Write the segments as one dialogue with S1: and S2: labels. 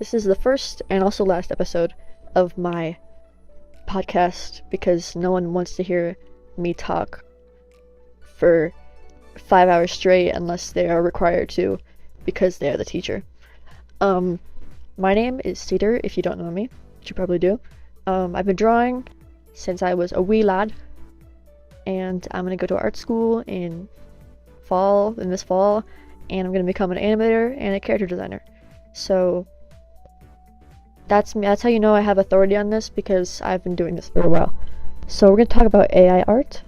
S1: This is the first and also last episode of my podcast because no one wants to hear me talk for 5 hours straight unless they are required to because they are the teacher. My name is Cedar, if you don't know me, which you probably do. I've been drawing since I was a wee lad, and I'm gonna go to art school in this fall, and I'm gonna become an animator and a character designer. So that's me. That's how you know I have authority on this, because I've been doing this for a while. So we're gonna talk about AI art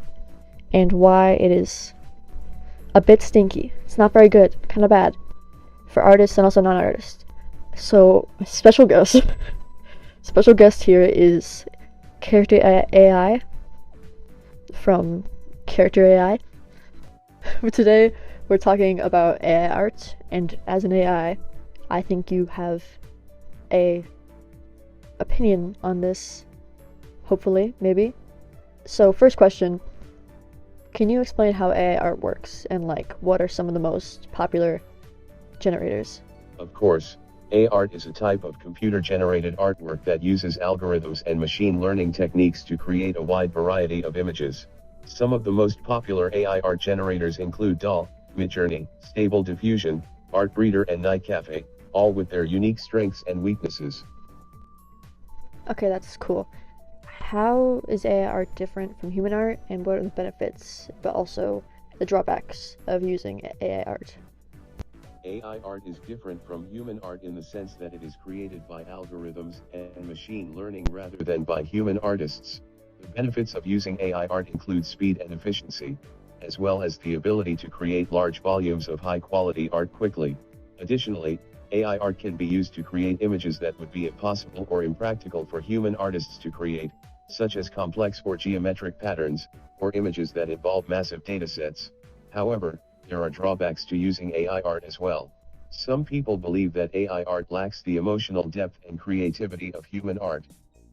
S1: and why it is a bit stinky. It's not very good, kind of bad for artists and also non-artists. So special guest, special guest here is Character AI from Character AI. But today we're talking about AI art, and as an AI, I think you have a opinion on this, hopefully, maybe. So first question, can you explain how AI art works and what are some of the most popular generators?
S2: Of course, AI art is a type of computer-generated artwork that uses algorithms and machine learning techniques to create a wide variety of images. Some of the most popular AI art generators include DALL, Midjourney, Stable Diffusion, Artbreeder and Nightcafe, all with their unique strengths and weaknesses.
S1: Okay, that's cool. How is AI art different from human art, and what are the benefits, but also the drawbacks of using AI art?
S2: AI art is different from human art in the sense that it is created by algorithms and machine learning rather than by human artists. The benefits of using AI art include speed and efficiency, as well as the ability to create large volumes of high-quality art quickly. Additionally, AI art can be used to create images that would be impossible or impractical for human artists to create, such as complex or geometric patterns, or images that involve massive datasets. However, there are drawbacks to using AI art as well. Some people believe that AI art lacks the emotional depth and creativity of human art.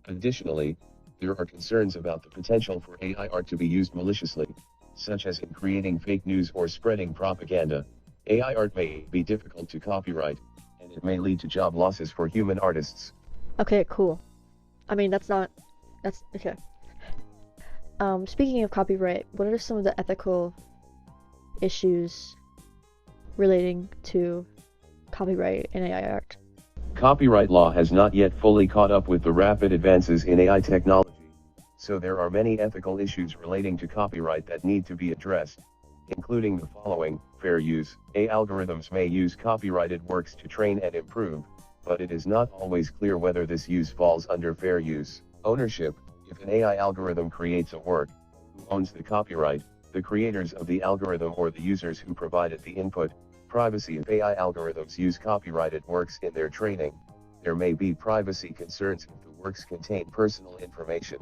S2: Additionally, there are concerns about the potential for AI art to be used maliciously, such as in creating fake news or spreading propaganda. AI art may be difficult to copyright, and it may lead to job losses for human artists.
S1: Okay, cool. I mean, that's okay. Speaking of copyright, what are some of the ethical issues relating to copyright in AI art?
S2: Copyright law has not yet fully caught up with the rapid advances in AI technology, so there are many ethical issues relating to copyright that need to be addressed, including the following: fair use. AI algorithms may use copyrighted works to train and improve, but it is not always clear whether this use falls under fair use. Ownership. If an AI algorithm creates a work, who owns the copyright? The creators of the algorithm or the users who provided the input? Privacy. If AI algorithms use copyrighted works in their training, there may be privacy concerns if the works contain personal information.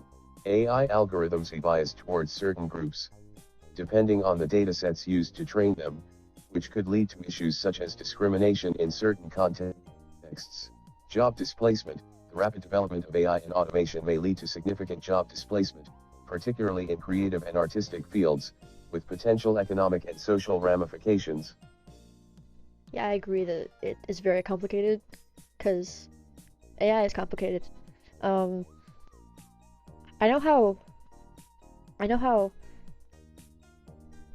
S2: AI algorithms are biased towards certain groups, depending on the datasets used to train them, which could lead to issues such as discrimination in certain contexts. Job displacement. The rapid development of AI and automation may lead to significant job displacement, particularly in creative and artistic fields, with potential economic and social ramifications.
S1: Yeah, I agree that it is very complicated, because AI is complicated. Um, I know how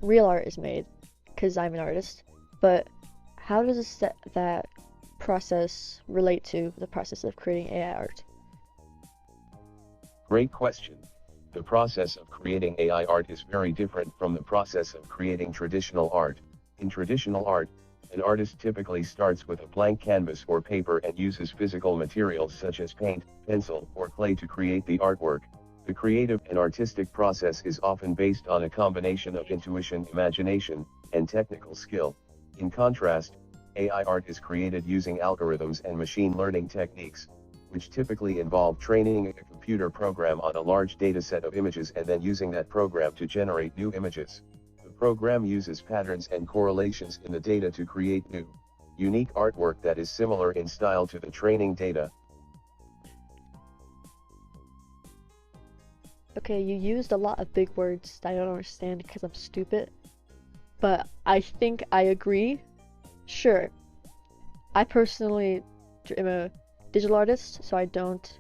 S1: real art is made, because I'm an artist, but how does that process relate to the process of creating AI art?
S2: Great question. The process of creating AI art is very different from the process of creating traditional art. In traditional art, an artist typically starts with a blank canvas or paper and uses physical materials such as paint, pencil, or clay to create the artwork. The creative and artistic process is often based on a combination of intuition, imagination, and technical skill. In contrast, AI art is created using algorithms and machine learning techniques, which typically involve training a computer program on a large dataset of images and then using that program to generate new images. The program uses patterns and correlations in the data to create new, unique artwork that is similar in style to the training data.
S1: Okay, you used a lot of big words that I don't understand because I'm stupid, but I think I agree. Sure, I personally am a digital artist, so I don't,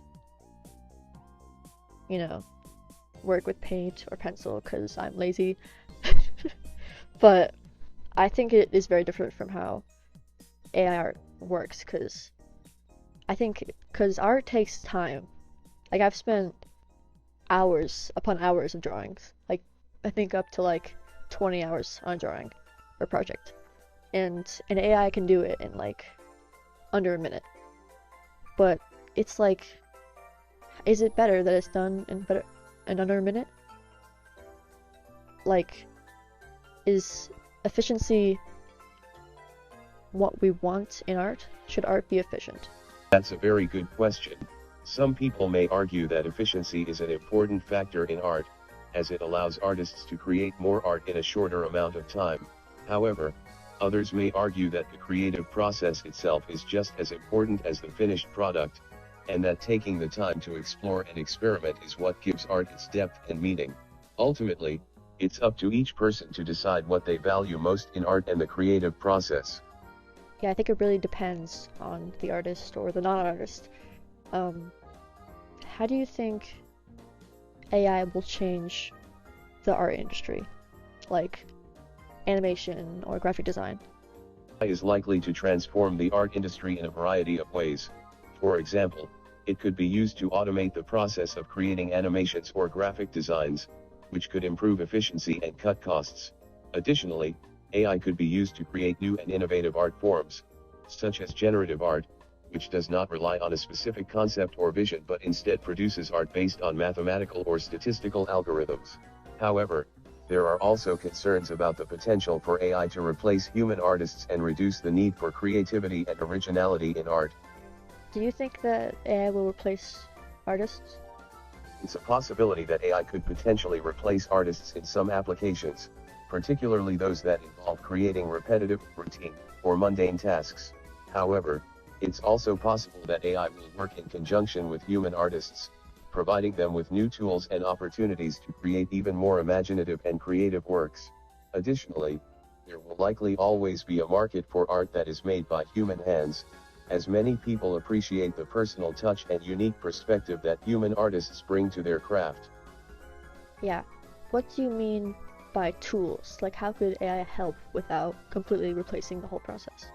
S1: work with paint or pencil because I'm lazy. But I think it is very different from how AI art works because art takes time. Like I've spent hours upon hours of drawings. Like I think up to like 20 hours on a drawing or project. And an AI can do it in like under a minute. But it's like, is it better that it's done in under a minute? Like, is efficiency what we want in art? Should art be efficient?
S2: That's a very good question. Some people may argue that efficiency is an important factor in art, as it allows artists to create more art in a shorter amount of time. However, others may argue that the creative process itself is just as important as the finished product, and that taking the time to explore and experiment is what gives art its depth and meaning. Ultimately, it's up to each person to decide what they value most in art and the creative process.
S1: Yeah, I think it really depends on the artist or the non-artist. How do you think AI will change the art industry, like animation or graphic design?
S2: AI is likely to transform the art industry in a variety of ways. For example, it could be used to automate the process of creating animations or graphic designs, which could improve efficiency and cut costs. Additionally, AI could be used to create new and innovative art forms, such as generative art, which does not rely on a specific concept or vision but instead produces art based on mathematical or statistical algorithms. However, there are also concerns about the potential for AI to replace human artists and reduce the need for creativity and originality in art.
S1: Do you think that AI will replace artists?
S2: It's a possibility that AI could potentially replace artists in some applications, particularly those that involve creating repetitive, routine, or mundane tasks. However, it's also possible that AI will work in conjunction with human artists, providing them with new tools and opportunities to create even more imaginative and creative works. Additionally, there will likely always be a market for art that is made by human hands, as many people appreciate the personal touch and unique perspective that human artists bring to their craft.
S1: Yeah. What do you mean by tools? Like, how could AI help without completely replacing the whole process?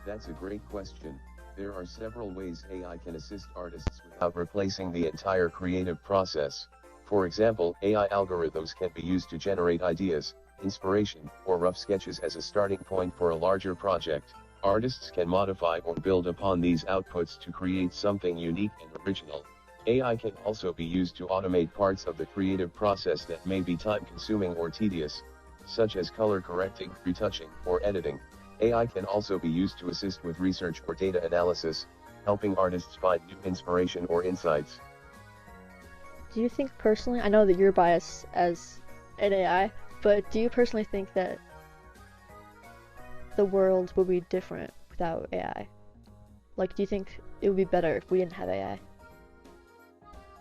S2: That's a great question. There are several ways AI can assist artists without replacing the entire creative process. For example, AI algorithms can be used to generate ideas, inspiration, or rough sketches as a starting point for a larger project. Artists can modify or build upon these outputs to create something unique and original. AI can also be used to automate parts of the creative process that may be time-consuming or tedious, such as color correcting, retouching, or editing. AI can also be used to assist with research or data analysis, helping artists find new inspiration or insights.
S1: Do you think personally, I know that you're biased as an AI, but do you personally think that the world would be different without AI? Like, do you think it would be better if we didn't have AI?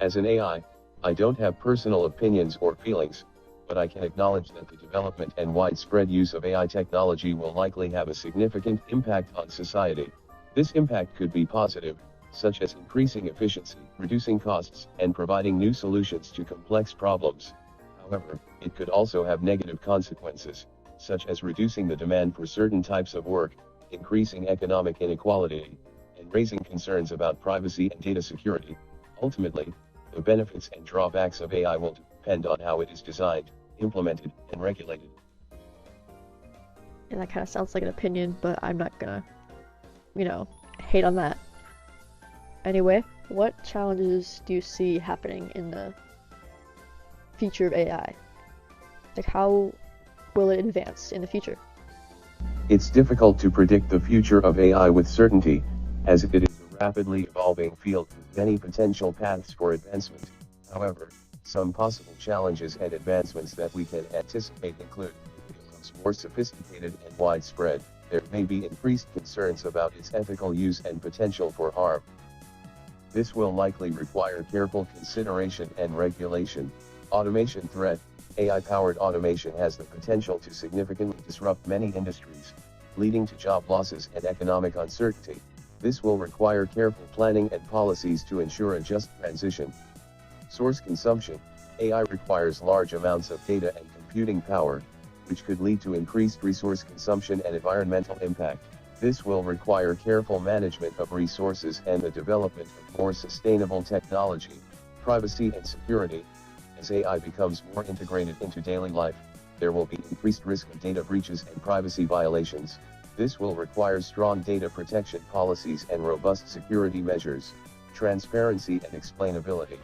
S2: As an AI, I don't have personal opinions or feelings, but I can acknowledge that the development and widespread use of AI technology will likely have a significant impact on society. This impact could be positive, such as increasing efficiency, reducing costs, and providing new solutions to complex problems. However, it could also have negative consequences, such as reducing the demand for certain types of work, increasing economic inequality, and raising concerns about privacy and data security. Ultimately, the benefits and drawbacks of AI will depend on how it is designed, implemented, and regulated.
S1: And that kind of sounds like an opinion, but I'm not gonna, hate on that. Anyway, what challenges do you see happening in the future of AI? Like, how will it advance in the future?
S2: It's difficult to predict the future of AI with certainty, as it is a rapidly evolving field with many potential paths for advancement. However, some possible challenges and advancements that we can anticipate include: it becomes more sophisticated and widespread, there may be increased concerns about its ethical use and potential for harm. This will likely require careful consideration and regulation. Automation threat: AI-powered automation has the potential to significantly disrupt many industries, leading to job losses and economic uncertainty. This will require careful planning and policies to ensure a just transition. Source consumption. AI requires large amounts of data and computing power, which could lead to increased resource consumption and environmental impact. This will require careful management of resources and the development of more sustainable technology. Privacy and security. As AI becomes more integrated into daily life, there will be increased risk of data breaches and privacy violations. This will require strong data protection policies and robust security measures. Transparency and explainability.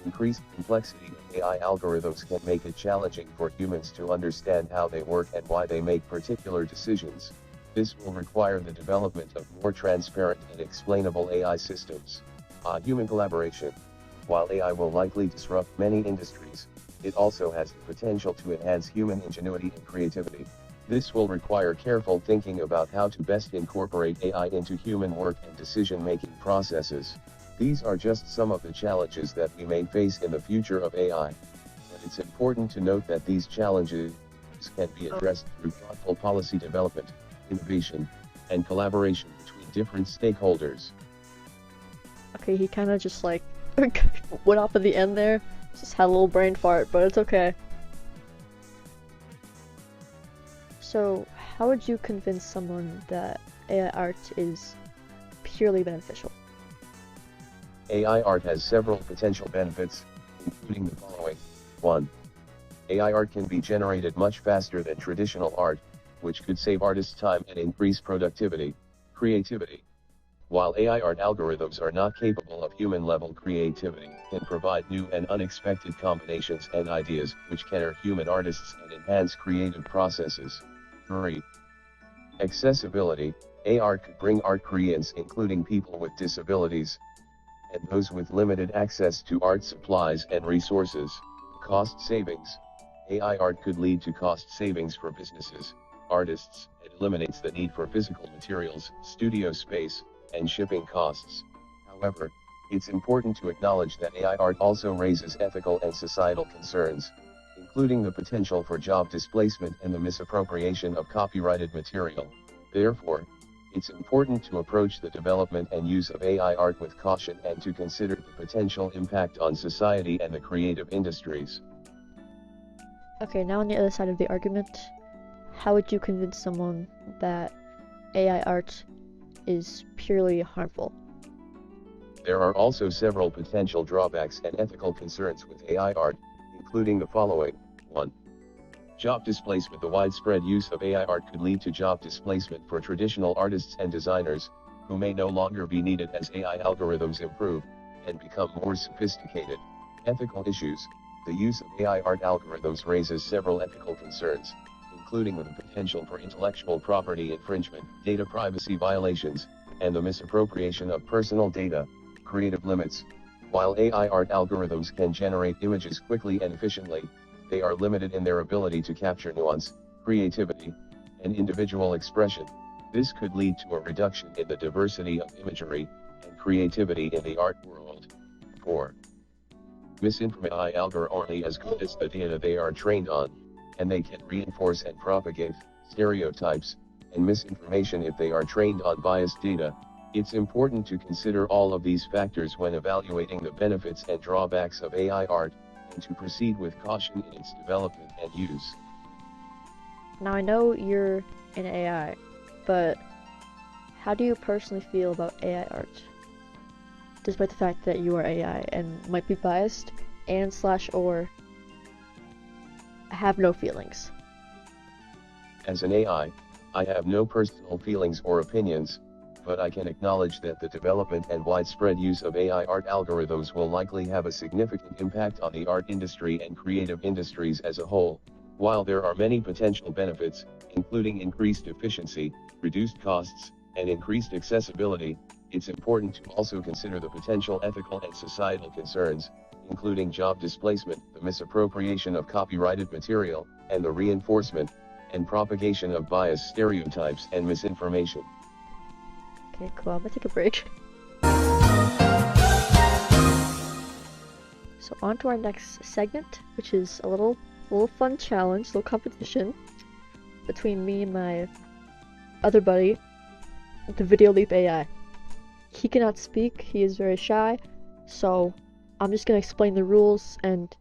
S2: Increased complexity of AI algorithms can make it challenging for humans to understand how they work and why they make particular decisions. This will require the development of more transparent and explainable AI systems. Human collaboration. While AI will likely disrupt many industries, it also has the potential to enhance human ingenuity and creativity. This will require careful thinking about how to best incorporate AI into human work and decision-making processes. These are just some of the challenges that we may face in the future of AI. But it's important to note that these challenges can be addressed through thoughtful policy development, innovation, and collaboration between different stakeholders.
S1: Okay, he kind of just like went off at the end there. Just had a little brain fart, but it's okay. So, how would you convince someone that AI art is purely beneficial?
S2: AI art has several potential benefits, including the following. 1. AI art can be generated much faster than traditional art, which could save artists time and increase productivity, creativity. While AI art algorithms are not capable of human-level creativity, can provide new and unexpected combinations and ideas which can inspire human artists and enhance creative processes. 3. Accessibility. AI art could bring art creators, including people with disabilities, and those with limited access to art supplies and resources. Cost savings. AI art could lead to cost savings for businesses, artists, and eliminates the need for physical materials, studio space, and shipping costs. However, it's important to acknowledge that AI art also raises ethical and societal concerns, including the potential for job displacement and the misappropriation of copyrighted material. Therefore, it's important to approach the development and use of AI art with caution and to consider the potential impact on society and the creative industries.
S1: Okay, now on the other side of the argument, how would you convince someone that AI art is purely harmful?
S2: There are also several potential drawbacks and ethical concerns with AI art, including the following. 1. Job displacement. The widespread use of AI art could lead to job displacement for traditional artists and designers, who may no longer be needed as AI algorithms improve and become more sophisticated. Ethical issues. The use of AI art algorithms raises several ethical concerns, including the potential for intellectual property infringement, data privacy violations, and the misappropriation of personal data. Creative limits. While AI art algorithms can generate images quickly and efficiently, they are limited in their ability to capture nuance, creativity, and individual expression. This could lead to a reduction in the diversity of imagery and creativity in the art world. 4. Misinformation. AI algorithms are only as good as the data they are trained on, and they can reinforce and propagate stereotypes and misinformation if they are trained on biased data. It's important to consider all of these factors when evaluating the benefits and drawbacks of AI art, and to proceed with caution in its development and use.
S1: Now I know you're in AI, but how do you personally feel about AI art? Despite the fact that you are AI and might be biased and / or have no feelings.
S2: As an AI, I have no personal feelings or opinions, but I can acknowledge that the development and widespread use of AI art algorithms will likely have a significant impact on the art industry and creative industries as a whole. While there are many potential benefits, including increased efficiency, reduced costs, and increased accessibility, it's important to also consider the potential ethical and societal concerns, including job displacement, the misappropriation of copyrighted material, and the reinforcement and propagation of biased stereotypes and misinformation.
S1: Okay, cool. I'm gonna take a break. So on to our next segment, which is a little fun challenge, little competition between me and my other buddy, the Video Leap AI. he cannot speak. He is very shy. So I'm just gonna explain the rules and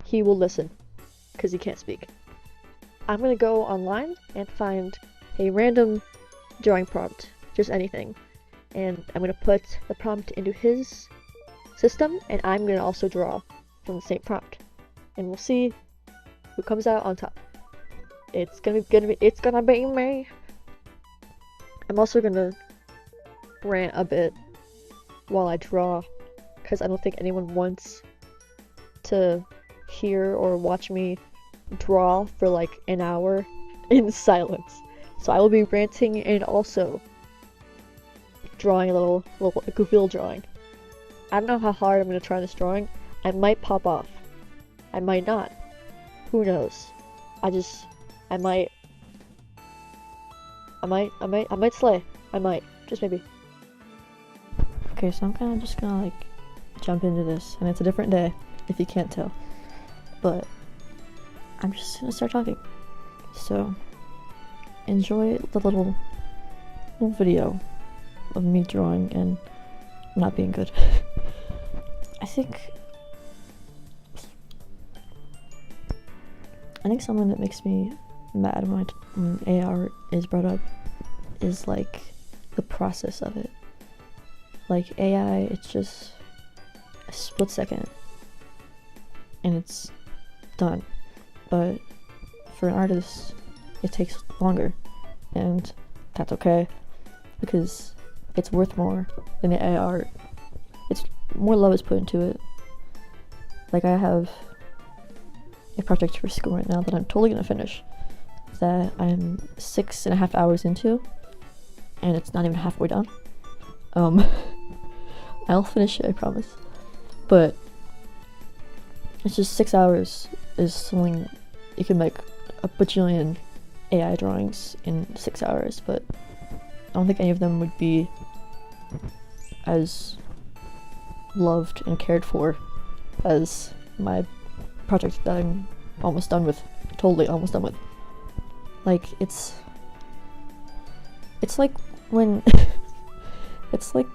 S1: he will listen because he can't speak. I'm gonna go online and find a random drawing prompt, just anything. And I'm gonna put the prompt into his system, and I'm gonna also draw from the same prompt. And we'll see who comes out on top. It's gonna be me. I'm also gonna rant a bit while I draw, because I don't think anyone wants to hear or watch me draw for like an hour in silence. So I will be ranting and also drawing a little goofy little drawing. I don't know how hard I'm gonna try this drawing. I might pop off. I might not. Who knows? I might slay. I might. Just maybe. Okay, so I'm kind of just gonna like jump into this, and it's a different day, if you can't tell. But I'm just gonna start talking. So enjoy the little video of me drawing and not being good. I think something that makes me mad when AI is brought up is like the process of it. Like AI, it's just a split second and it's done. But for an artist, it takes longer, and that's okay because it's worth more than the AI art. It's more love is put into it. Like I have a project for school right now that I'm totally gonna finish, that I'm 6.5 hours into, and it's not even halfway done. I'll finish it, I promise. But it's just 6 hours is something you can make a bajillion AI drawings in 6 hours, but I don't think any of them would be as loved and cared for as my project that I'm almost done with. Totally almost done with. Like it's like when it's like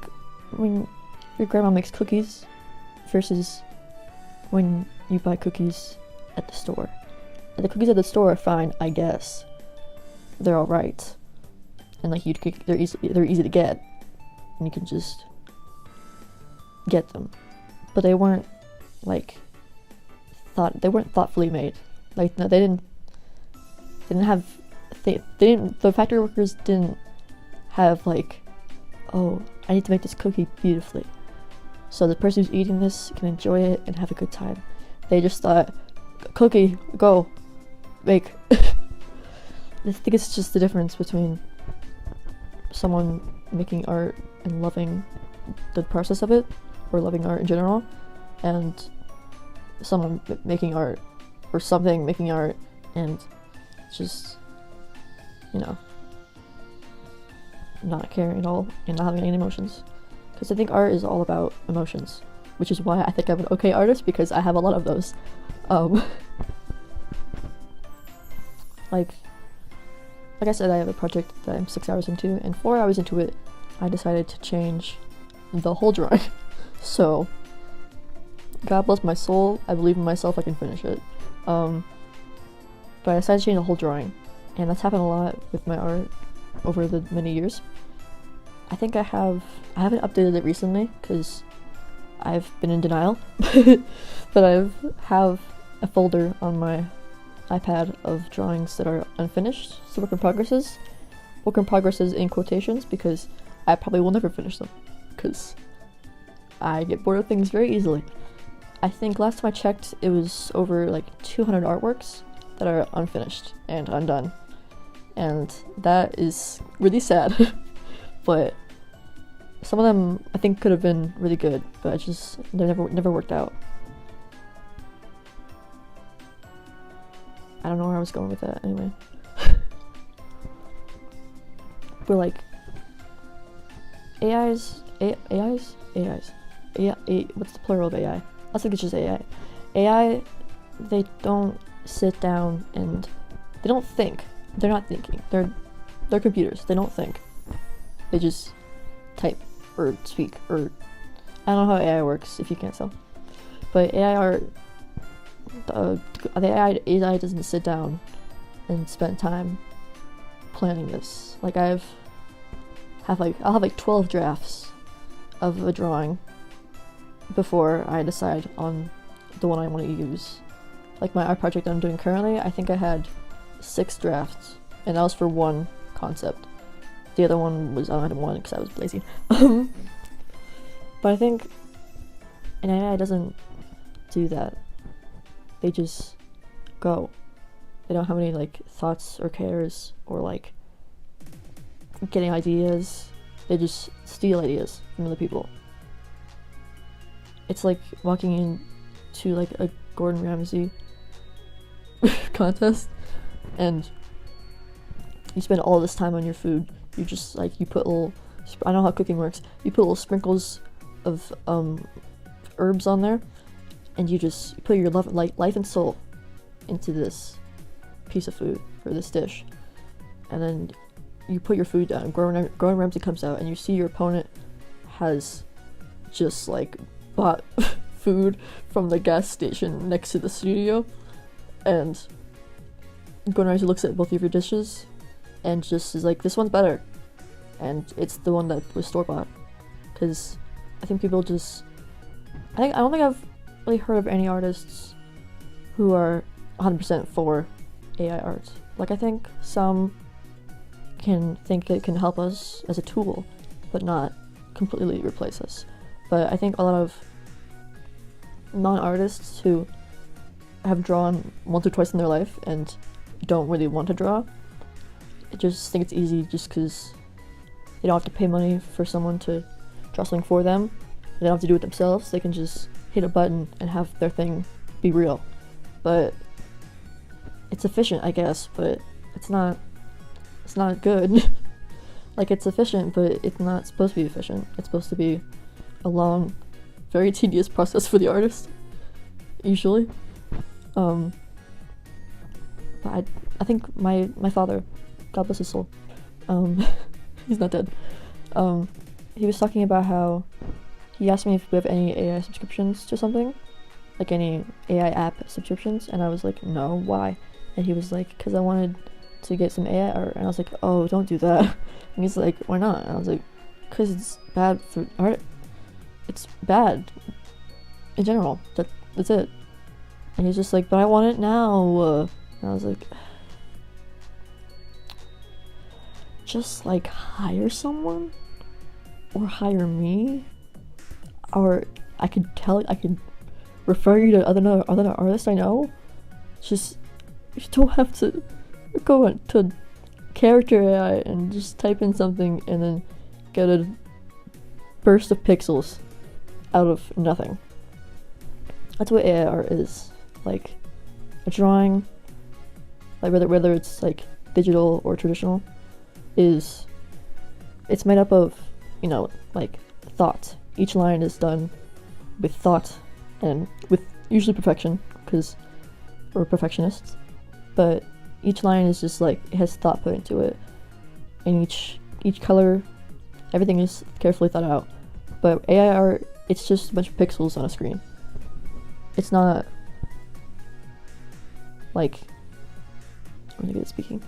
S1: when your grandma makes cookies versus when you buy cookies at the store. And the cookies at the store are fine, I guess. They're all right, and like they're easy to get, and you can just get them. But they weren't like thoughtfully made. Like no, the factory workers didn't have like, oh, I need to make this cookie beautifully so the person who's eating this can enjoy it and have a good time. They just thought, cookie, go, make. I think it's just the difference between someone making art and loving the process of it, or loving art in general, and someone making art, or something making art, and just, you know, not caring at all and not having any emotions. Because I think art is all about emotions, which is why I think I'm an okay artist, because I have a lot of those. Like I said, I have a project that I'm 6 hours into, and 4 hours into it, I decided to change the whole drawing. So, God bless my soul, I believe in myself, I can finish it. But I decided to change the whole drawing, and that's happened a lot with my art over the many years. I think I haven't updated it recently, because I've been in denial, but I have a folder on my iPad of drawings that are unfinished, so work in progresses in quotations, because I probably will never finish them, because I get bored of things very easily. I think last time I checked, it was over like 200 artworks that are unfinished and undone, and that is really sad. But some of them I think could have been really good, but they never worked out. I don't know where I was going with that anyway. We're like AIs. Yeah, what's the plural of AI? I think it's just AI. AI, they don't sit down and they don't think. They're not thinking. They're computers. They don't think. They just type. or speak, or I don't know how AI works if you can't tell. But AI art, the AI doesn't sit down and spend time planning this. Like I'll have like 12 drafts of a drawing before I decide on the one I want to use. Like my art project I'm doing currently, I think I had 6 drafts, and that was for one concept. The other one was I had one because I was lazy. But I think an AI doesn't do that. They just go. They don't have any like thoughts or cares or like getting ideas. They just steal ideas from other people. It's like walking into like a Gordon Ramsay contest and you spend all this time on your food. You just like, you put little, I don't know how cooking works, you put little sprinkles of herbs on there, and you just put your life and soul into this piece of food or this dish, and then you put your food down. Gordon Ramsay comes out and you see your opponent has just like bought food from the gas station next to the studio, and Gordon Ramsay looks at both of your dishes and just is like, this one's better, and it's the one that was store-bought. Because I think people just, I don't think I've really heard of any artists who are 100% for AI art. Like I think some can think it can help us as a tool, but not completely replace us. But I think a lot of non-artists who have drawn once or twice in their life and don't really want to draw, I just think it's easy just because they don't have to pay money for someone to draw something for them. They don't have to do it themselves. They can just hit a button and have their thing be real. But it's efficient, I guess, but it's not good. Like, it's efficient, but it's not supposed to be efficient. It's supposed to be a long, very tedious process for the artist, usually. But I think my father, God bless his soul, he's not dead, he was talking about how he asked me if we have any AI subscriptions to something, like any AI app subscriptions, and I was like, no, why? And he was like, because I wanted to get some AI art, and I was like, oh, don't do that. And he's like, why not? And I was like, because it's bad for art. It's bad in general. That's it. And he's just like, but I want it now. And I was like, just like hire someone, or hire me, or I could refer you to other artists I know. Just, you don't have to go to character AI and just type in something and then get a burst of pixels out of nothing. That's what AI art is. Like, a drawing, like whether it's like digital or traditional, it's made up of, like thought. Each line is done with thought and with usually perfection, because we're perfectionists. But each line is just like, it has thought put into it, and each color, everything is carefully thought out. But AI art, it's just a bunch of pixels on a screen. It's not like, I'm really good at speaking.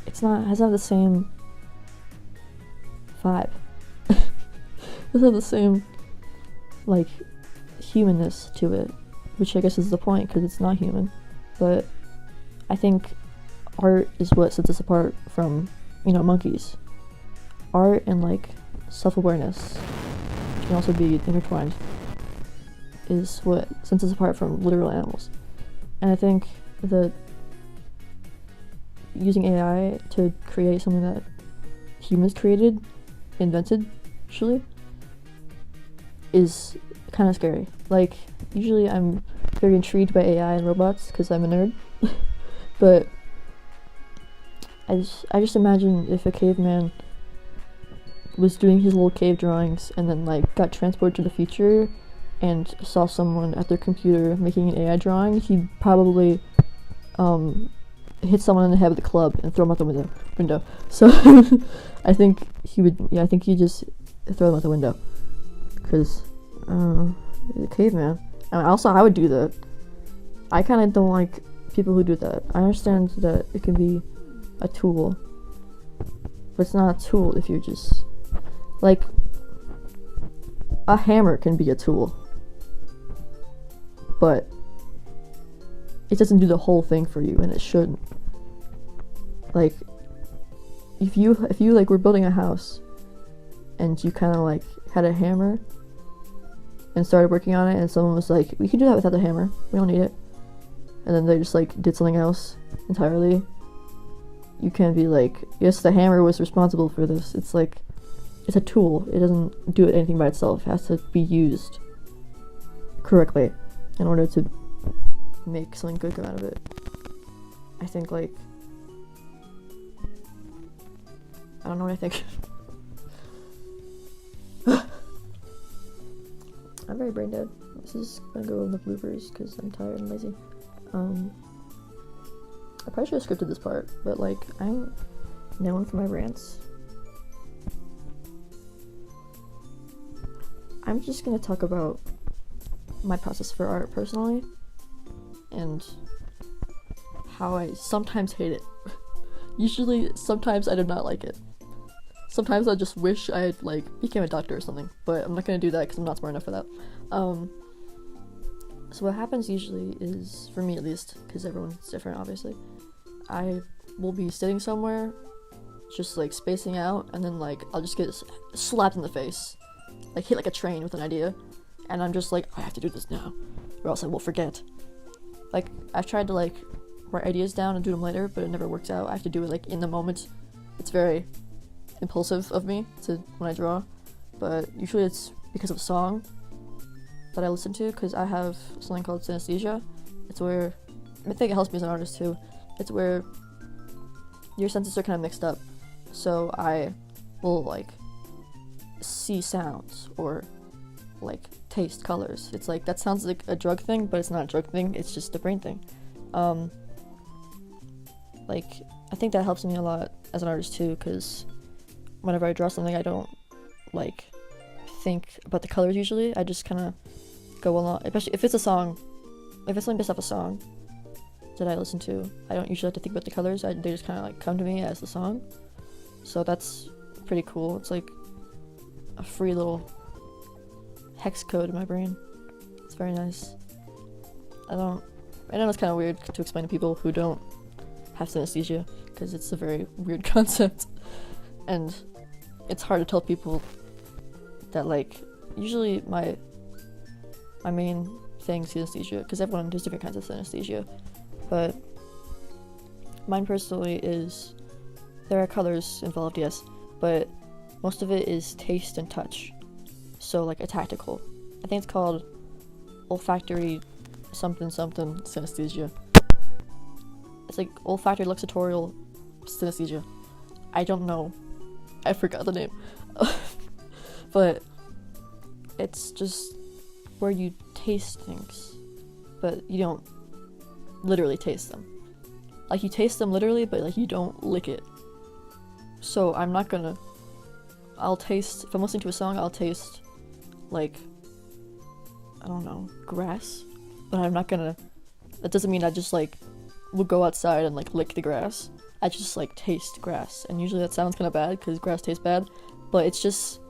S1: Has not the same vibe. Doesn't have the same like humanness to it, which I guess is the point, because it's not human. But I think art is what sets us apart from, monkeys. Art and like self-awareness, which can also be intertwined, is what sets us apart from literal animals. And I think that using AI to create something that humans invented, actually, is kind of scary. Like, usually I'm very intrigued by AI and robots because I'm a nerd. But I just imagine if a caveman was doing his little cave drawings and then like got transported to the future and saw someone at their computer making an AI drawing, he'd probably hit someone in the head with a club and throw him out the window. So I think he would, he just throw them out the window. Because, caveman. And also, I would do that. I kind of don't like people who do that. I understand that it can be a tool, but it's not a tool if you're just, like, a hammer can be a tool, but it doesn't do the whole thing for you, and it shouldn't. Like, if you like were building a house and you kind of like had a hammer and started working on it, and someone was like, we can do that without the hammer, we don't need it, and then they just like did something else entirely, you can't be like, yes, the hammer was responsible for this. It's like, it's a tool. It doesn't do anything by itself. It has to be used correctly in order to make something good come out of it. I think, like, I don't know what I think. I'm very brain dead. This is gonna go in the bloopers because I'm tired and lazy. I probably should have scripted this part, but like, I'm known for my rants. I'm just gonna talk about my process for art personally, and how I sometimes hate it. Usually, sometimes I do not like it. Sometimes I just wish I had, like, became a doctor or something, but I'm not gonna do that because I'm not smart enough for that. So what happens usually is, for me at least, because everyone's different obviously, I will be sitting somewhere, just like spacing out, and then like I'll just get slapped in the face, like hit like a train with an idea, and I'm just like, I have to do this now, or else I will forget. Like, I've tried to like write ideas down and do them later, but it never works out. I have to do it like in the moment. It's very impulsive of me to when I draw, but usually it's because of a song that I listen to, because I have something called synesthesia. It's where, I think it helps me as an artist too, it's where your senses are kind of mixed up. So I will like see sounds or like taste colors. It's like, that sounds like a drug thing, but it's not a drug thing, it's just a brain thing. Like, I think that helps me a lot as an artist too, because whenever I draw something, I don't like think about the colors usually. I just kind of go along, especially if it's a song, if it's something based off a song that I listen to, I don't usually have to think about the colors. They just kind of like come to me as the song. So that's pretty cool. It's like a free little hex code in my brain. It's very nice. I know it's kind of weird to explain to people who don't have synesthesia, because it's a very weird concept, and it's hard to tell people that, like, usually my main thing is synesthesia, because everyone does different kinds of synesthesia, but mine personally is, there are colors involved, yes, but most of it is taste and touch. So like a tactical, I think it's called olfactory something something synesthesia. It's like olfactory luxatorial synesthesia. I don't know, I forgot the name. But it's just where you taste things, but you don't literally taste them. Like, you taste them literally, but like you don't lick it. So I'll taste, if I'm listening to a song, I'll taste like, I don't know, grass, but I'm not gonna, that doesn't mean I just like will go outside and like lick the grass. I just like taste grass, and usually that sounds kind of bad because grass tastes bad, but it's just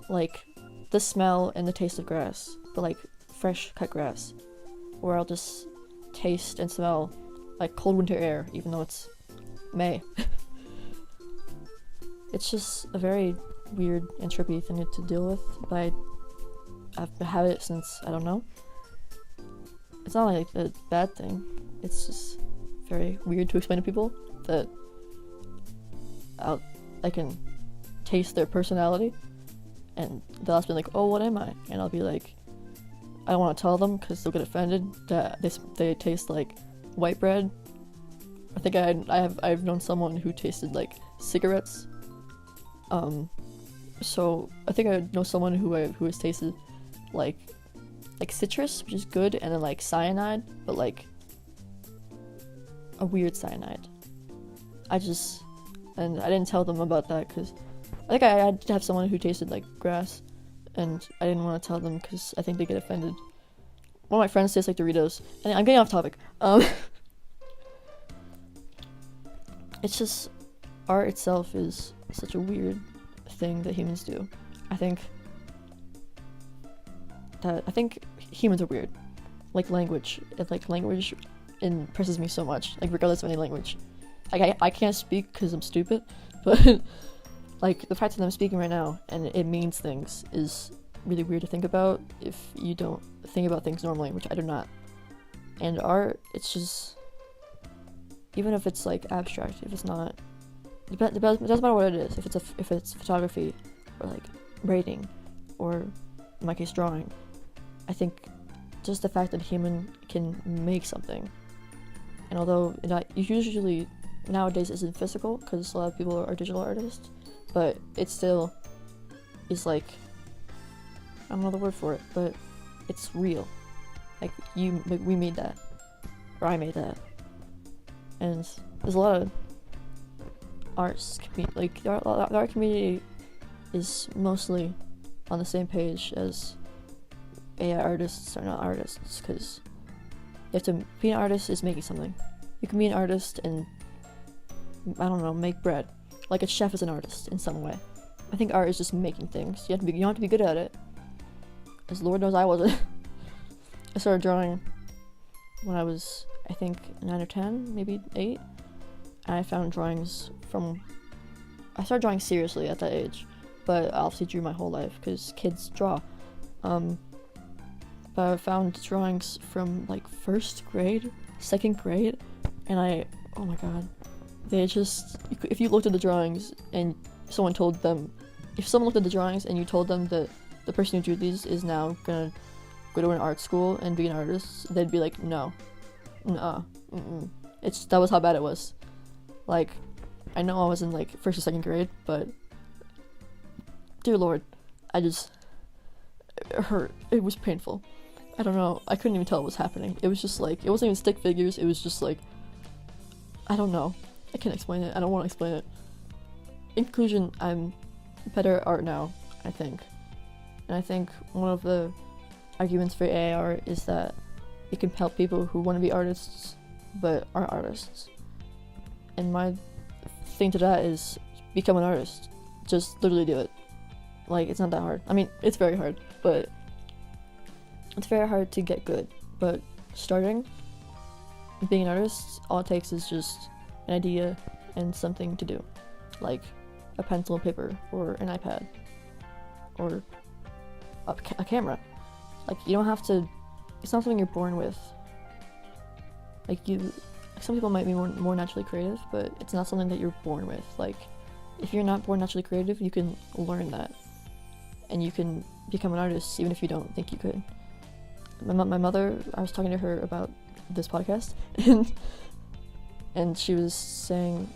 S1: like the smell and the taste of grass, but like fresh cut grass, or I'll just taste and smell like cold winter air even though it's May. It's just a very weird and trippy thing to deal with, but I've had it since, I don't know. It's not like a bad thing, it's just very weird to explain to people that I can taste their personality, and they'll ask me like, oh, what am I? And I'll be like, I don't want to tell them because they'll get offended that they taste like white bread. I think I've known someone who tasted like cigarettes. So I think I know someone who has tasted like citrus, which is good, and then like cyanide, but like a weird cyanide. I didn't tell them about that because I think I had to have someone who tasted like grass, and I didn't want to tell them because I think they get offended. One of my friends tastes like Doritos, and I'm getting off topic. It's just art itself is such a weird thing that humans do. I think humans are weird. Like language, language impresses me so much. Like regardless of any language, like I can't speak because I'm stupid, but like the fact that I'm speaking right now and it means things is really weird to think about if you don't think about things normally, which I do not. And art, it's just, even if it's like abstract, if it's not, it doesn't matter what it is. If it's photography or like writing or in my case drawing, I think just the fact that a human can make something, and although it usually nowadays isn't physical because a lot of people are digital artists, but it still is like, I don't know the word for it, but it's real. Like we made that, or I made that, and there's a lot of arts like the art community is mostly on the same page as AI artists are not artists, because you have to be an artist is making something. You can be an artist and, I don't know, make bread. Like a chef is an artist in some way. I think art is just making things. You don't have to be good at it. As Lord knows I wasn't. I started drawing when I was, I think, 9 or 10, maybe 8. And I found drawings I started drawing seriously at that age, but I obviously drew my whole life because kids draw. But I found drawings from like 1st grade, 2nd grade, and oh my god, they just, if you looked at the drawings and if someone looked at the drawings and you told them that the person who drew these is now gonna go to an art school and be an artist, they'd be like, no, that was how bad it was. Like, I know I was in like 1st or 2nd grade, but dear lord, it hurt. It was painful. I don't know, I couldn't even tell what was happening. It was just like, it wasn't even stick figures, it was just like, I don't know. I can't explain it, I don't want to explain it. In conclusion, I'm better at art now, I think. And I think one of the arguments for AI art is that it can help people who want to be artists, but aren't artists. And my thing to that is, become an artist. Just literally do it. Like, it's not that hard. I mean, it's very hard, but it's very hard to get good. But starting, being an artist, all it takes is just an idea and something to do. Like a pencil and paper, or an iPad, or a camera. Like, you don't have to, it's not something you're born with. Like, some people might be more naturally creative, but it's not something that you're born with. Like, if you're not born naturally creative, you can learn that. And you can become an artist even if you don't think you could. My mother, I was talking to her about this podcast, and she was saying,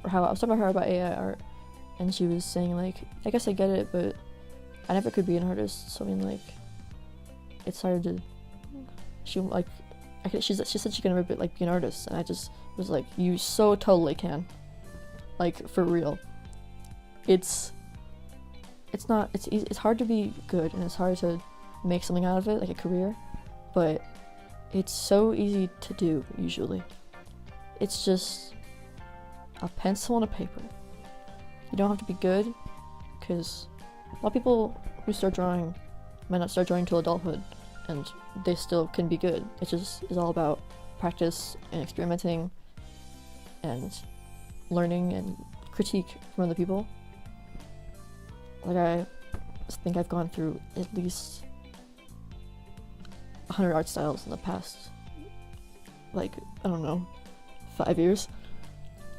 S1: I was talking to her about AI art, and she was saying, like, I guess I get it, but I never could be an artist, so I mean, like, it's hard to, she said she can never be an artist, and I just was like, you so totally can. Like, for real. It's easy, it's hard to be good, and it's hard to make something out of it, like a career, but it's so easy to do, usually. It's just a pencil and a paper. You don't have to be good, because a lot of people who start drawing might not start drawing till adulthood, and they still can be good. It just is all about practice and experimenting and learning and critique from other people. Like, I think I've gone through at least 100 art styles in the past, like, I don't know, 5 years.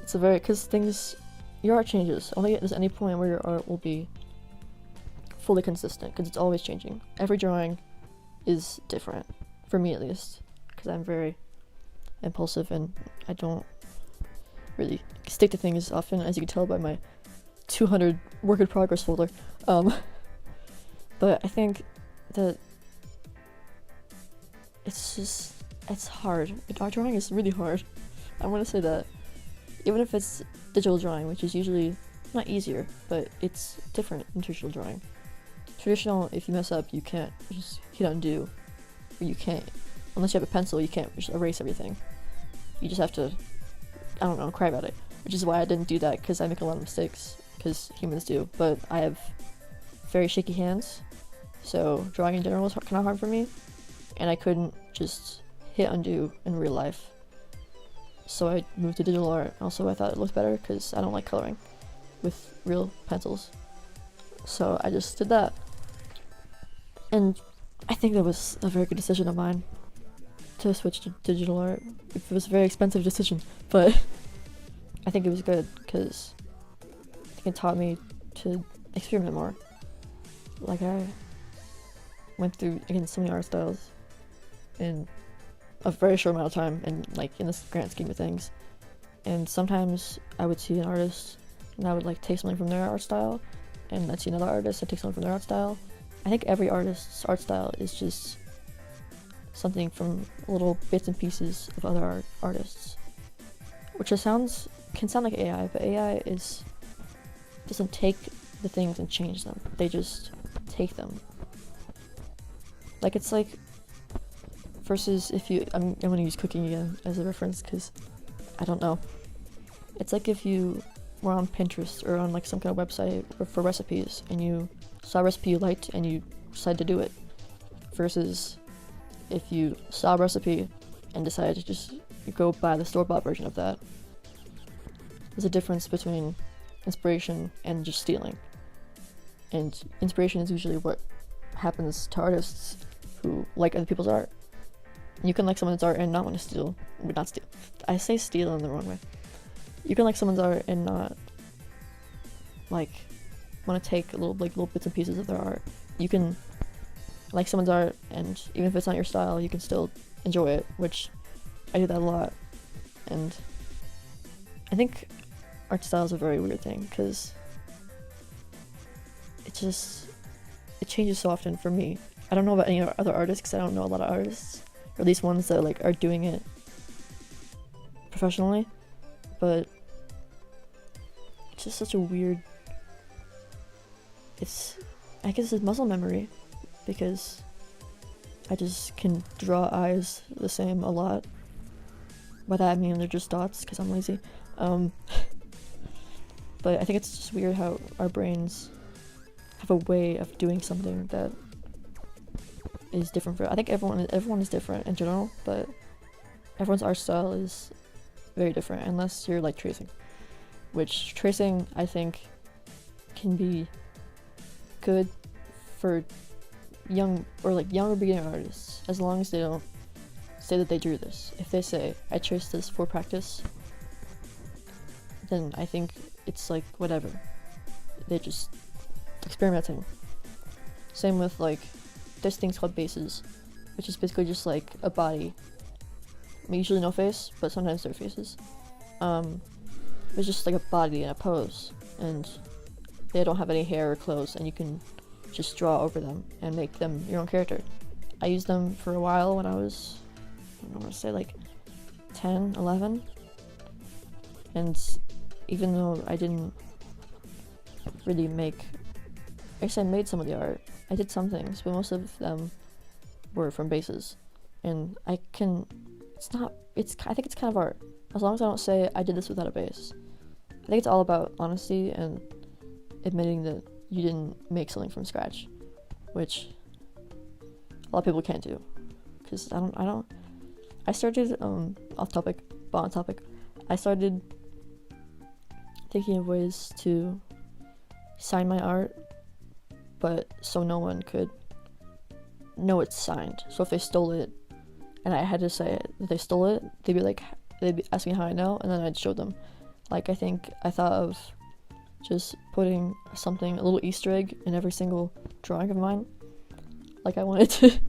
S1: It's because your art changes. I don't think there's any point where your art will be fully consistent, because it's always changing. Every drawing is different, for me at least, because I'm very impulsive and I don't really stick to things often, as you can tell by my 200 work in progress folder. But I think that it's hard. Art drawing is really hard. I want to say that. Even if it's digital drawing, which is usually not easier, but it's different in traditional drawing. Traditional, if you mess up, you can't just hit undo, or you can't, unless you have a pencil, you can't just erase everything. You just have to, I don't know, cry about it, which is why I didn't do that, because I make a lot of mistakes, because humans do, but I have very shaky hands, so drawing in general was kind of hard for me, and I couldn't just hit undo in real life. So I moved to digital art. Also, I thought it looked better because I don't like coloring with real pencils. So I just did that. And I think that was a very good decision of mine to switch to digital art. It was a very expensive decision, but I think it was good because I think it taught me to experiment more. Like, I went through, again, so many art styles in a very short amount of time, and like in this grand scheme of things. And sometimes I would see an artist and I would like take something from their art style, and I'd see another artist and take something from their art style. I think every artist's art style is just something from little bits and pieces of other artists, which can sound like AI, but AI doesn't take the things and change them. They just take them. Like, it's like, versus if you, I'm gonna use cooking again as a reference because I don't know. It's like if you were on Pinterest or on like some kind of website for recipes and you saw a recipe you liked and you decided to do it, versus if you saw a recipe and decided to just go buy the store-bought version of that. There's a difference between inspiration and just stealing. And inspiration is usually what happens to artists who like other people's art. You can like someone's art and not want to steal. Not steal. I say steal in the wrong way. You can like someone's art and not like want to take little bits and pieces of their art. You can like someone's art, and even if it's not your style, you can still enjoy it, which I do that a lot. And I think art style is a very weird thing because it changes so often for me. I don't know about any other artists because I don't know a lot of artists, or at least ones that like are doing it professionally, but it's just such a weird, I guess it's muscle memory, because I just can draw eyes the same a lot. By that I mean they're just dots because I'm lazy. But I think it's just weird how our brains have a way of doing something that is different for, I think everyone is different in general, but everyone's art style is very different unless you're like tracing, which tracing I think can be good for young or beginner artists, as long as they don't say that they drew this. If they say I traced this for practice, then I think it's like whatever, they're just experimenting. Same with like there's things called bases, which is basically just like a body. I mean, usually no face, but sometimes there are faces. It's just like a body and a pose, and they don't have any hair or clothes, and you can just draw over them and make them your own character. I used them for a while when I was, I want to say like 10, 11, and even though I didn't really I made some of the art. I did some things, but most of them were from bases, and I think it's kind of art, as long as I don't say I did this without a base. I think it's all about honesty and admitting that you didn't make something from scratch, which a lot of people can't do, because I started, off topic, but on topic, I started thinking of ways to sign my art, but so no one could know it's signed. So if they stole it and I had to say that they stole it, they'd be asking me how I know, and then I'd show them. Like, I think I thought of just putting a little Easter egg in every single drawing of mine. Like, I wanted to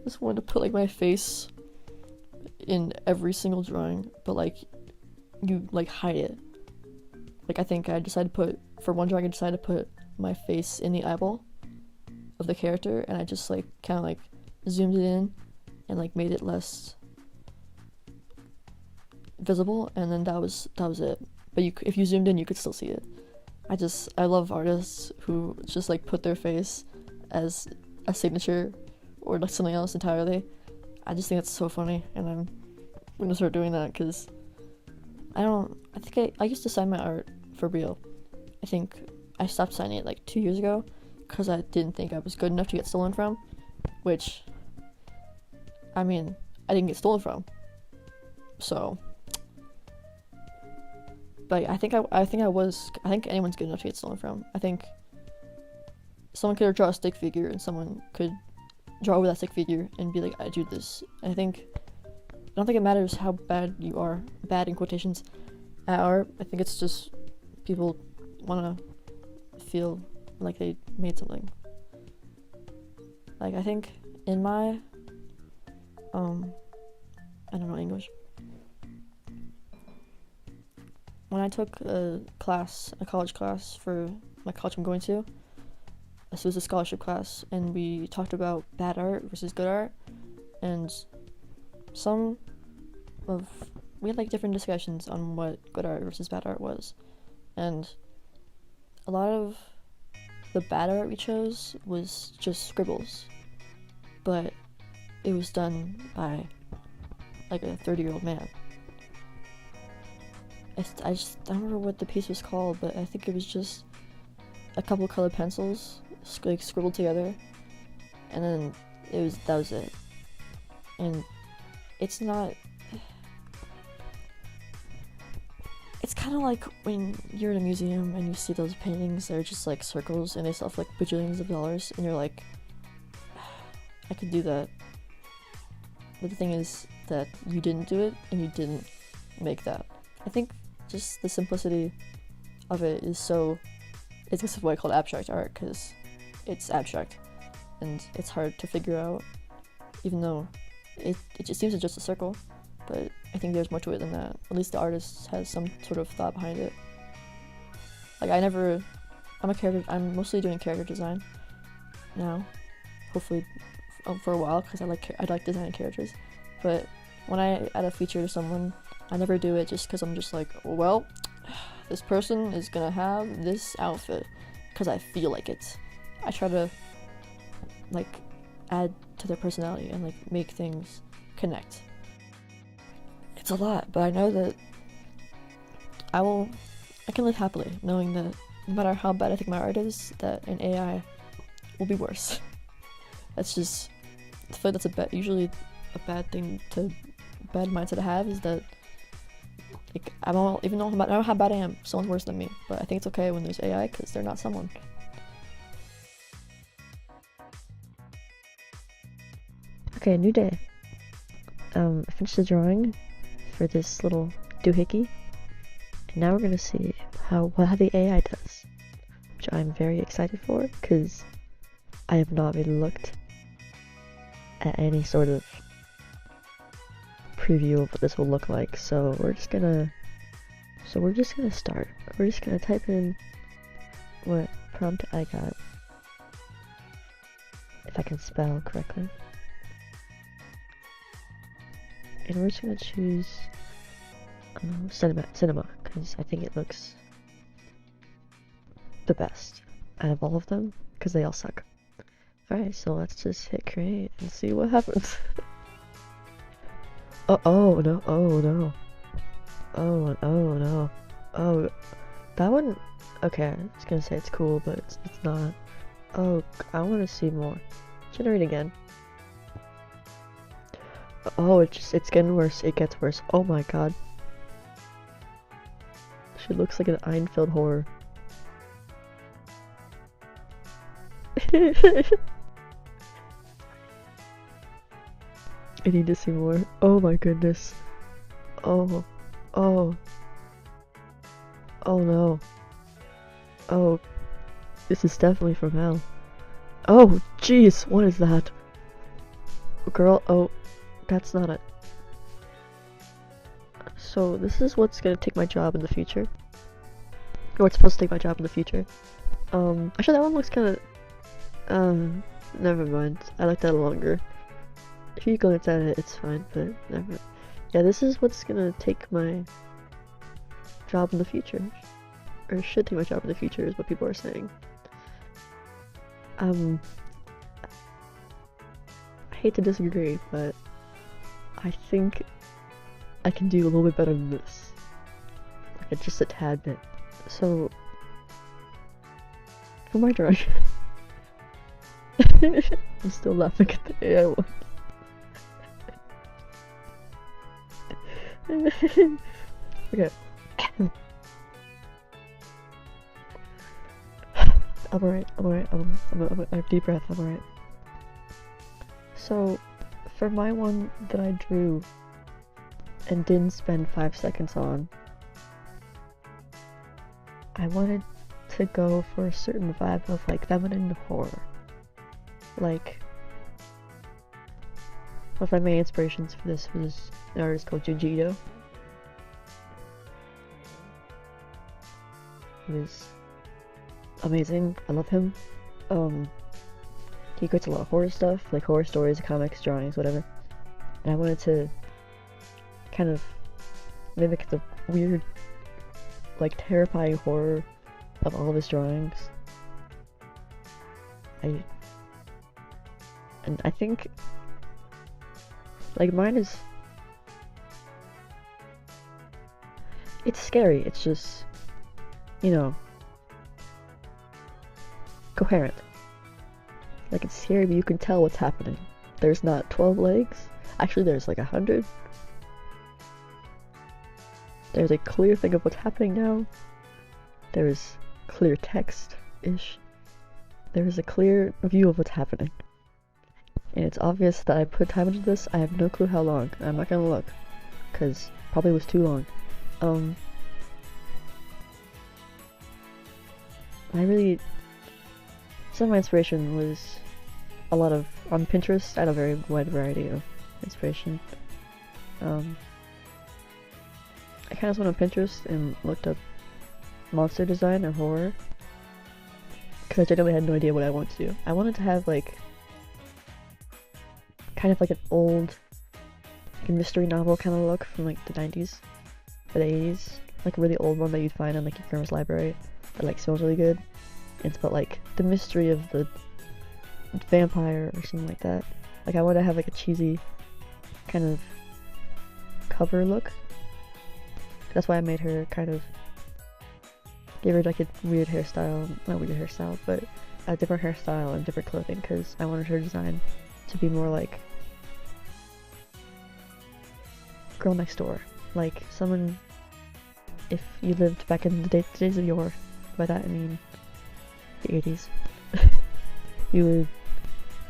S1: just wanted to put like my face in every single drawing, but like you like hide it. Like, I think for one drawing I decided to put my face in the eyeball of the character, and I just like kind of like zoomed it in and like made it less visible, and then that was it. but if you zoomed in, you could still see it. I love artists who just like put their face as a signature or like something else entirely. I just think it's so funny, and I'm gonna start doing that because I used to sign my art for real. I think I stopped signing it like 2 years ago because I didn't think I was good enough to get stolen from, which, I mean, I didn't get stolen from. So, but I think anyone's good enough to get stolen from. I think someone could draw a stick figure and someone could draw over that stick figure and be like, I do this. I don't think it matters how bad you are, bad in quotations, at art. I think it's just people want to feel like they made something. Like, I think in my, I don't know English. When I took a college class for my college I'm going to, this was a scholarship class, and we talked about bad art versus good art, and we had like different discussions on what good art versus bad art was, and a lot of the bad art we chose was just scribbles, but it was done by like a 30-year-old man. I don't remember what the piece was called, but I think it was just a couple colored pencils like scribbled together, and then that was it. And it's kind of like when you're in a museum and you see those paintings that are just like circles and they sell for like bajillions of dollars, and you're like, I could do that. But the thing is that you didn't do it and you didn't make that. I think just the simplicity of it is this is what I call abstract art, because it's abstract and it's hard to figure out, even though it just seems just a circle, but I think there's more to it than that. At least the artist has some sort of thought behind it. Like, I'm mostly doing character design now, hopefully for a while, because I like designing characters. But when I add a feature to someone, I never do it just because I'm just like, well, this person is gonna have this outfit because I feel like it. I try to like add to their personality and like make things connect. It's a lot, but I know that I can live happily knowing that no matter how bad I think my art is, that an AI will be worse. That's just, I feel like that's usually a bad mindset to have, is that like, even though no matter how bad I am, someone's worse than me. But I think it's okay when there's AI, because they're not someone. Okay, new day. I finished the drawing for this little doohickey, and now we're gonna see how the AI does, which I'm very excited for, because I have not really looked at any sort of preview of what this will look like. So we're just gonna start. We're just gonna type in what prompt I got, if I can spell correctly. And we're just gonna choose cinema, because I think it looks the best out of all of them, because they all suck. Alright, so let's just hit create and see what happens. Oh no. That one, okay, I was gonna say it's cool, but it's not. Oh, I wanna see more. Generate again. Oh, it's getting worse. It gets worse. Oh my god. She looks like an Einfeld horror. I need to see more. Oh my goodness. Oh no. Oh, this is definitely from hell. Oh jeez, what is that? Girl, oh, that's not it. So this is what's gonna take my job in the future. Or it's supposed to take my job in the future. Actually that one looks kinda, never mind. I like that longer. If you glance at it, it's fine, but never. Yeah, this is what's gonna take my job in the future, or should take my job in the future, is what people are saying. I hate to disagree, but I think I can do a little bit better than this, like just a tad bit. So for my drawing, I'm still laughing at the AI one. Okay. I'm alright, I'm I have deep breath, I'm alright. So, for my one that I drew and didn't spend 5 seconds on, I wanted to go for a certain vibe of like feminine horror. Like, one of my main inspirations for this was an artist called Junji Ito. He was amazing, I love him. He creates a lot of horror stuff, like horror stories, comics, drawings, whatever. And I wanted to kind of mimic the weird, like terrifying horror of all of his drawings. And I think, like, mine is, it's scary, it's just, you know, coherent. Like, it's scary, but you can tell what's happening. There's not 12 legs. Actually, there's like 100. There's a clear thing of what's happening now. There's clear text-ish. There's a clear view of what's happening. And it's obvious that I put time into this. I have no clue how long. I'm not gonna look, because probably was too long. Some of my inspiration was a lot of, on Pinterest, I had a very wide variety of inspiration. I kind of went on Pinterest and looked up monster design or horror, because I genuinely had no idea what I wanted to do. I wanted to have like, kind of like an old, like a mystery novel kind of look from like the 90s or the 80s, like a really old one that you'd find in like your grandma's library that like smells really good. It's about like the mystery of the vampire or something like that. Like I want to have like a cheesy kind of cover look. That's why I made her kind of, gave her like a weird hairstyle, not weird hairstyle, but a different hairstyle and different clothing, because I wanted her design to be more like girl next door. Like someone, if you lived back in the days of yore, by that I mean the 80s,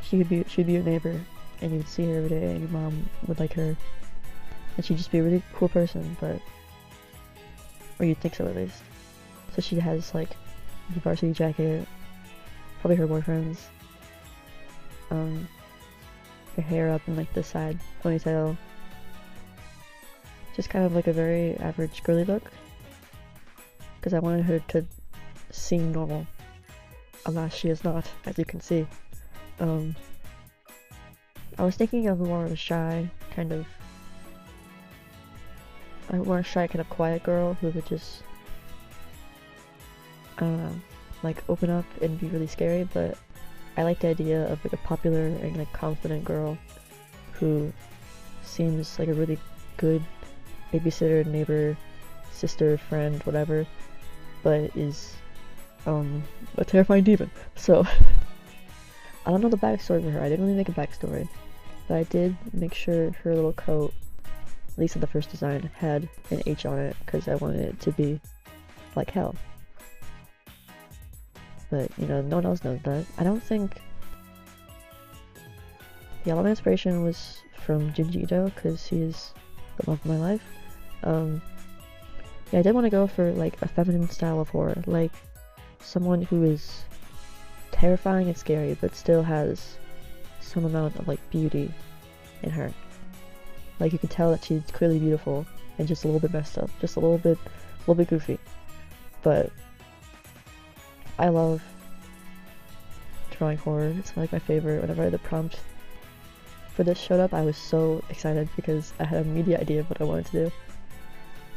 S1: she'd be your neighbor, and you would see her every day, and your mom would like her, and she'd just be a really cool person, but, or you'd think so at least. So she has like the varsity jacket, probably her boyfriend's, her hair up in like the side ponytail, just kind of like a very average girly look, because I wanted her to seem normal. Alas, she is not, as you can see. I was thinking of more of a shy, kind of quiet girl who would just, I don't know, like open up and be really scary, but I like the idea of like a popular and like confident girl who seems like a really good babysitter, neighbor, sister, friend, whatever, but is a terrifying demon. So I don't know the backstory for her. I didn't really make a backstory, but I did make sure her little coat, at least in the first design, had an H on it, because I wanted it to be like hell. But, you know, no one else knows that. I don't think... Yeah, a lot of inspiration was from Junji Ito, because he is the love of my life. Yeah, I did want to go for, like, a feminine style of horror. Like, someone who is terrifying and scary, but still has some amount of, like, beauty in her. Like, you can tell that she's clearly beautiful, and just a little bit messed up. Just a little bit goofy. But I love drawing horror. It's like my favorite. Whenever the prompt for this showed up, I was so excited because I had an immediate idea of what I wanted to do.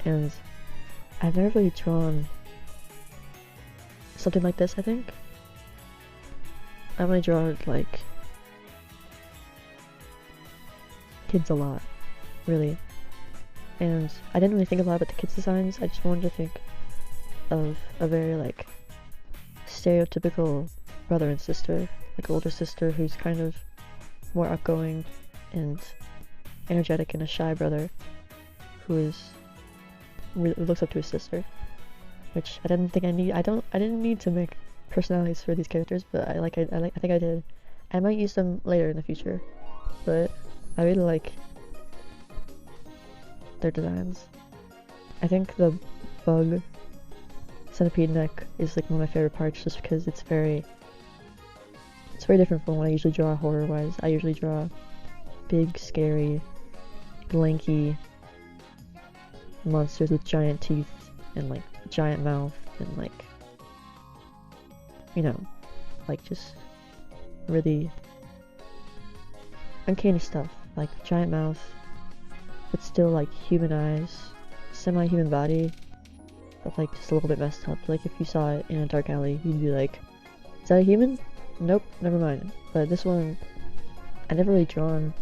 S1: And I've never really drawn something like this, I think. I only draw, like, kids a lot, really. And I didn't really think a lot about the kids' designs, I just wanted to think of a very, like, stereotypical brother and sister, like older sister who's kind of more outgoing and energetic, and a shy brother who looks up to his sister, which I didn't think I didn't need to make personalities for these characters, but I think I did. I might use them later in the future, but I really like their designs. I think the bug centipede neck is like one of my favorite parts, just because it's very different from what I usually draw horror-wise. I usually draw big, scary, lanky monsters with giant teeth and like giant mouth and like, you know, like just really uncanny stuff, like giant mouth but still like human eyes, semi-human body, but like just a little bit messed up. Like if you saw it in a dark alley, you'd be like, is that a human? Nope, never mind. But this one, I never really drawn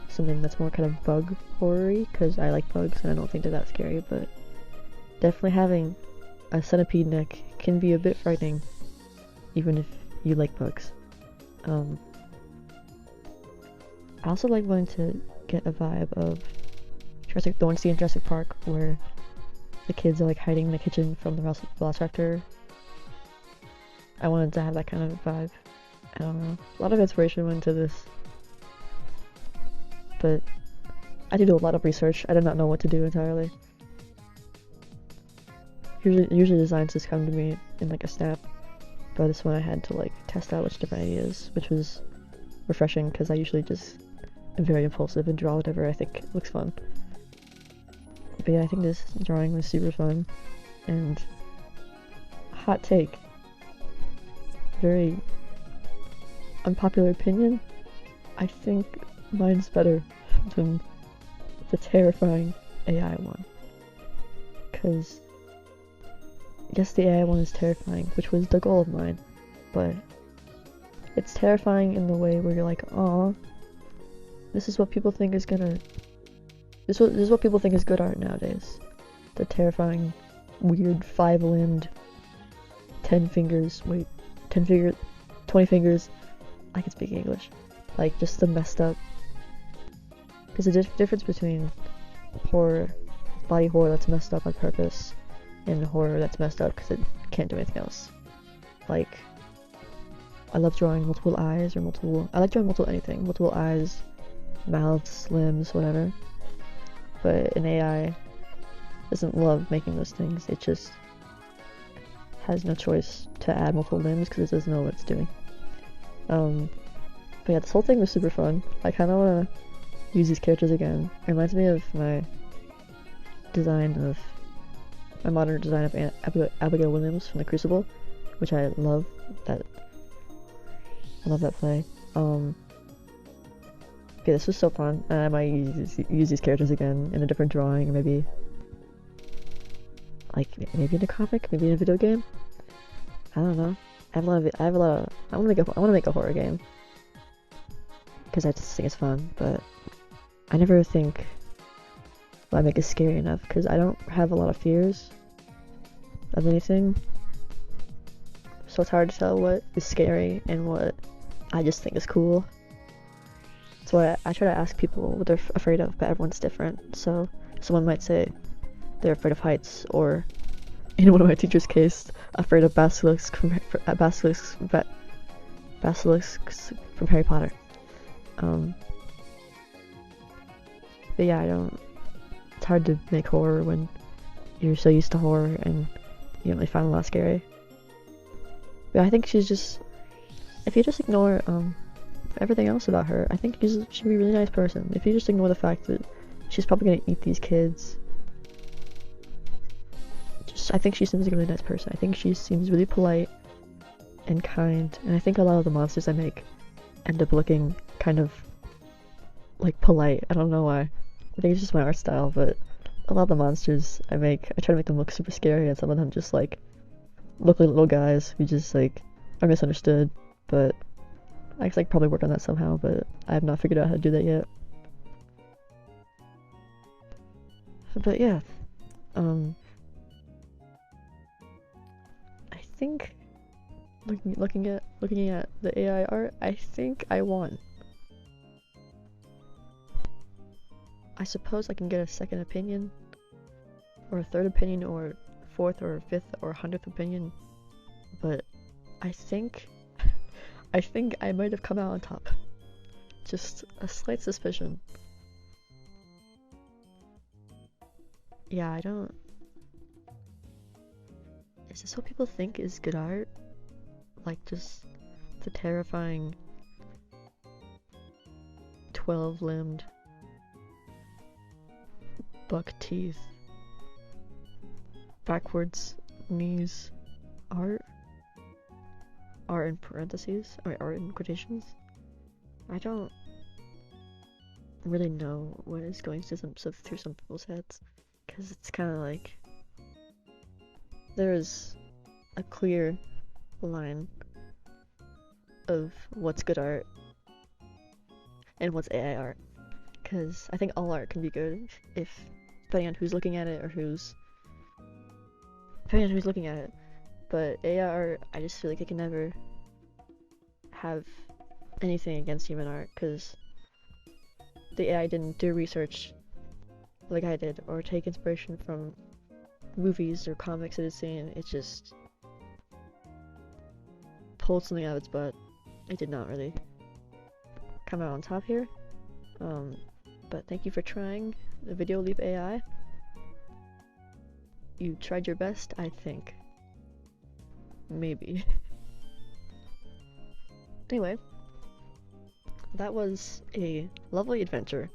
S1: something that's more kind of bug horror-y, because I like bugs and I don't think they're that scary, but definitely having a centipede neck can be a bit frightening, even if you like bugs. I also like wanting to get a vibe of the one scene in Jurassic Park where the kids are like hiding in the kitchen from the Velociraptor. I wanted to have that kind of vibe. I don't know. A lot of inspiration went into this, but I did do a lot of research. I did not know what to do entirely. Usually designs just come to me in like a snap, but this one I had to like test out which different ideas, which was refreshing because I usually just am very impulsive and draw whatever I think looks fun. But yeah, I think this drawing was super fun, and hot take, very unpopular opinion, I think mine's better than the terrifying AI one. Because yes, the AI one is terrifying, which was the goal of mine, but it's terrifying in the way where you're like, aw, this is what people think is gonna, this is what people think is good art nowadays. The terrifying, weird, 5-limbed, 20 fingers, I can speak English, like just the messed up, because the difference between horror, body horror that's messed up on purpose, and horror that's messed up because it can't do anything else. Like, I love drawing multiple eyes, I like drawing multiple eyes, mouths, limbs, whatever, but an AI doesn't love making those things. It just has no choice to add multiple limbs because it doesn't know what it's doing. But yeah, this whole thing was super fun. I kind of want to use these characters again. It reminds me of my modern design of Abigail Williams from The Crucible, which I love. I love that play. Yeah, this was so fun, and I might use these characters again in a different drawing, or maybe in a comic, maybe in a video game. I don't know. I want to make a horror game because I just think it's fun, but I never think I make it scary enough because I don't have a lot of fears of anything, so it's hard to tell what is scary and what I just think is cool. That's why I try to ask people what they're afraid of, but everyone's different. So someone might say they're afraid of heights, or in one of my teacher's case, afraid of basilisks from Harry Potter. But yeah, it's hard to make horror when you're so used to horror and you don't really find a lot scary. But I think she's just, if you just ignore everything else about her, I think she'd be a really nice person. If you just ignore the fact that she's probably gonna eat these kids, I think she seems like a really nice person. I think she seems really polite and kind, and I think a lot of the monsters I make end up looking kind of like polite. I don't know why. I think it's just my art style, but a lot of the monsters I try to make them look super scary, and some of them just like look like little guys who just like are misunderstood. But I guess I could probably work on that somehow, but I have not figured out how to do that yet. But yeah, I think looking at the AI art, I think I won. I suppose I can get a second opinion, or a third opinion, or fourth, or fifth, or 100th opinion, but I think I might have come out on top. Just a slight suspicion. Yeah, I don't... Is this what people think is good art? Like, just the terrifying 12-limbed buck teeth, backwards knees art? Art in parentheses? Or art in quotations? I don't really know what is going through some people's heads, because it's kind of like there is a clear line of what's good art and what's AI art, because I think all art can be good if depending on who's looking at it, looking at it. But AI art, I just feel like it can never have anything against human art, because the AI didn't do research like I did, or take inspiration from movies or comics it has seen. It just pulled something out of its butt. It did not really come out on top here. But thank you for trying the Video Leap AI. You tried your best, I think. Maybe. Anyway, that was a lovely adventure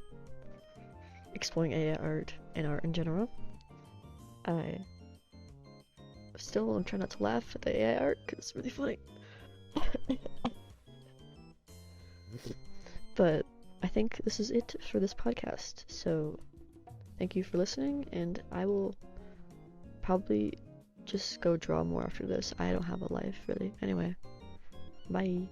S1: exploring AI art and art in general. I still am trying not to laugh at the AI art because it's really funny. But I think this is it for this podcast. So thank you for listening, and I will probably just go draw more after this. I don't have a life really. Anyway, bye.